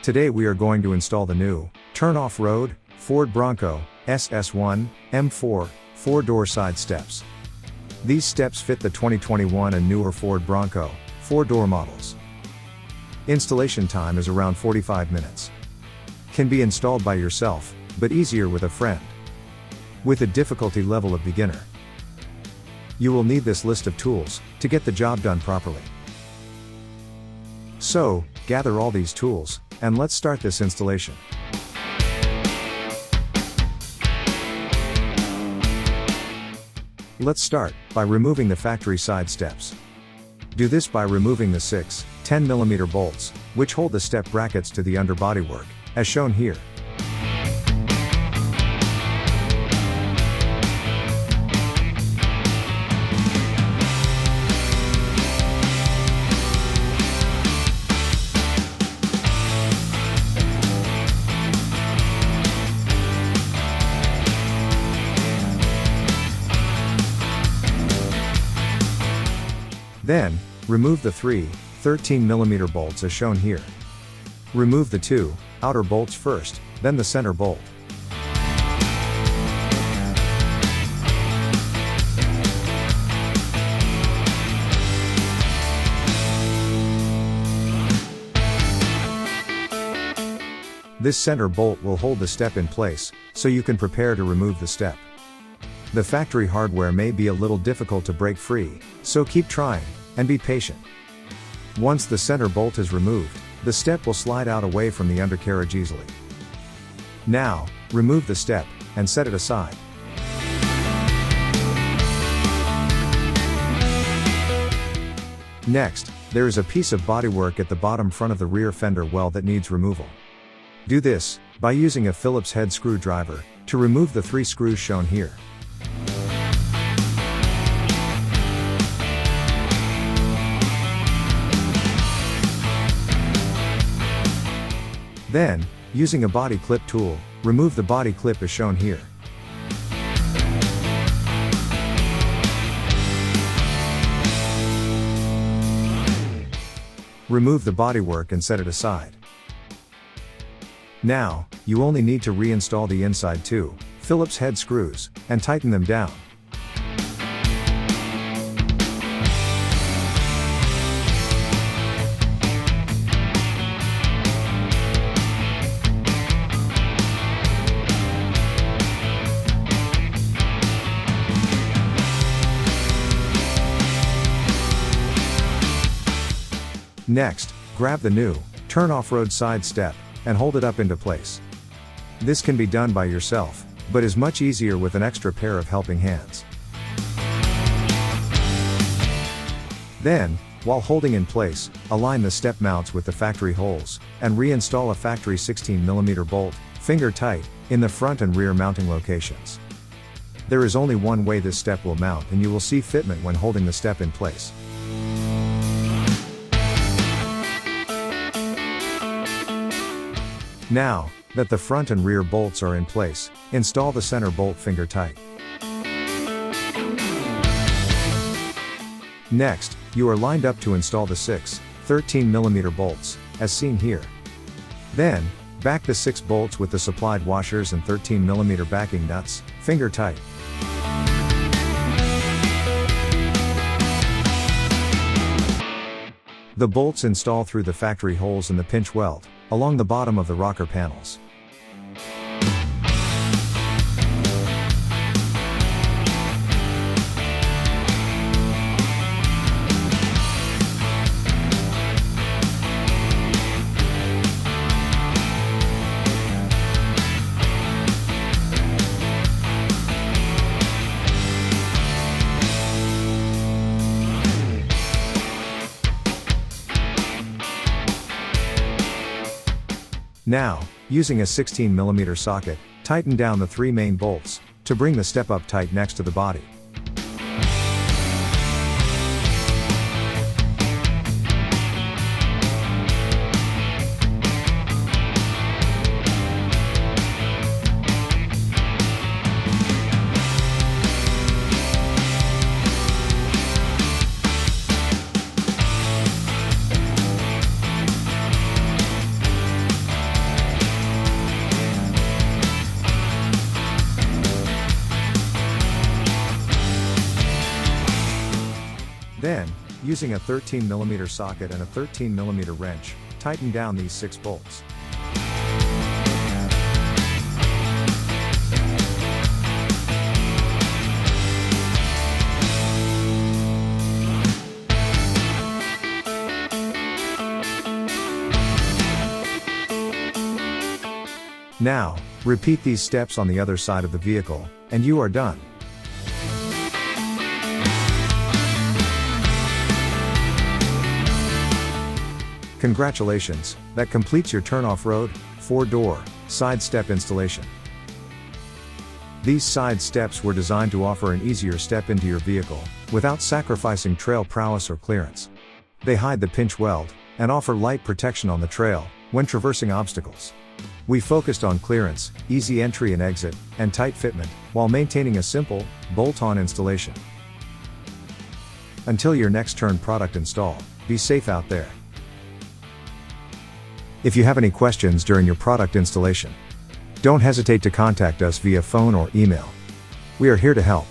Today we are going to install the new Offroad Ford Bronco SS1 M4 4-door side steps. These steps fit the 2021 and newer Ford Bronco 4-door models. Installation time is around 45 minutes. Can be installed by yourself, but easier with a friend. With a difficulty level of beginner. You will need this list of tools to get the job done properly. So, gather all these tools, and let's start this installation. Let's start by removing the factory side steps. Do this by removing the 6 10mm bolts, which hold the step brackets to the underbody work, as shown here. Then, remove the 3 13mm bolts as shown here. Remove the 2 outer bolts first, then the center bolt. This center bolt will hold the step in place, so you can prepare to remove the step. The factory hardware may be a little difficult to break free, so keep trying, and be patient. Once the center bolt is removed, the step will slide out away from the undercarriage easily. Now, remove the step, and set it aside. Next, there is a piece of bodywork at the bottom front of the rear fender well that needs removal. Do this by using a Phillips head screwdriver to remove the 3 screws shown here. Then, using a body clip tool, remove the body clip as shown here. Remove the bodywork and set it aside. Now, you only need to reinstall the inside 2 Phillips head screws, and tighten them down. Next, grab the new Offroad side step, and hold it up into place. This can be done by yourself, but is much easier with an extra pair of helping hands. Then, while holding in place, align the step mounts with the factory holes, and reinstall a factory 16mm bolt, finger tight, in the front and rear mounting locations. There is only one way this step will mount, and you will see fitment when holding the step in place. Now, that the front and rear bolts are in place, install the center bolt finger tight. Next, you are lined up to install the 6 13mm bolts, as seen here. Then, back the 6 bolts with the supplied washers and 13mm backing nuts, finger tight. The bolts install through the factory holes in the pinch weld, along the bottom of the rocker panels. Now, using a 16mm socket, tighten down the 3 main bolts, to bring the step up tight next to the body. Then, using a 13mm socket and a 13mm wrench, tighten down these 6 bolts. Now, repeat these steps on the other side of the vehicle, and you are done. Congratulations, that completes your turn off-road, 4-door, side step installation. These side steps were designed to offer an easier step into your vehicle, without sacrificing trail prowess or clearance. They hide the pinch weld, and offer light protection on the trail, when traversing obstacles. We focused on clearance, easy entry and exit, and tight fitment, while maintaining a simple, bolt-on installation. Until your next turn product install, be safe out there. If you have any questions during your product installation, don't hesitate to contact us via phone or email. We are here to help.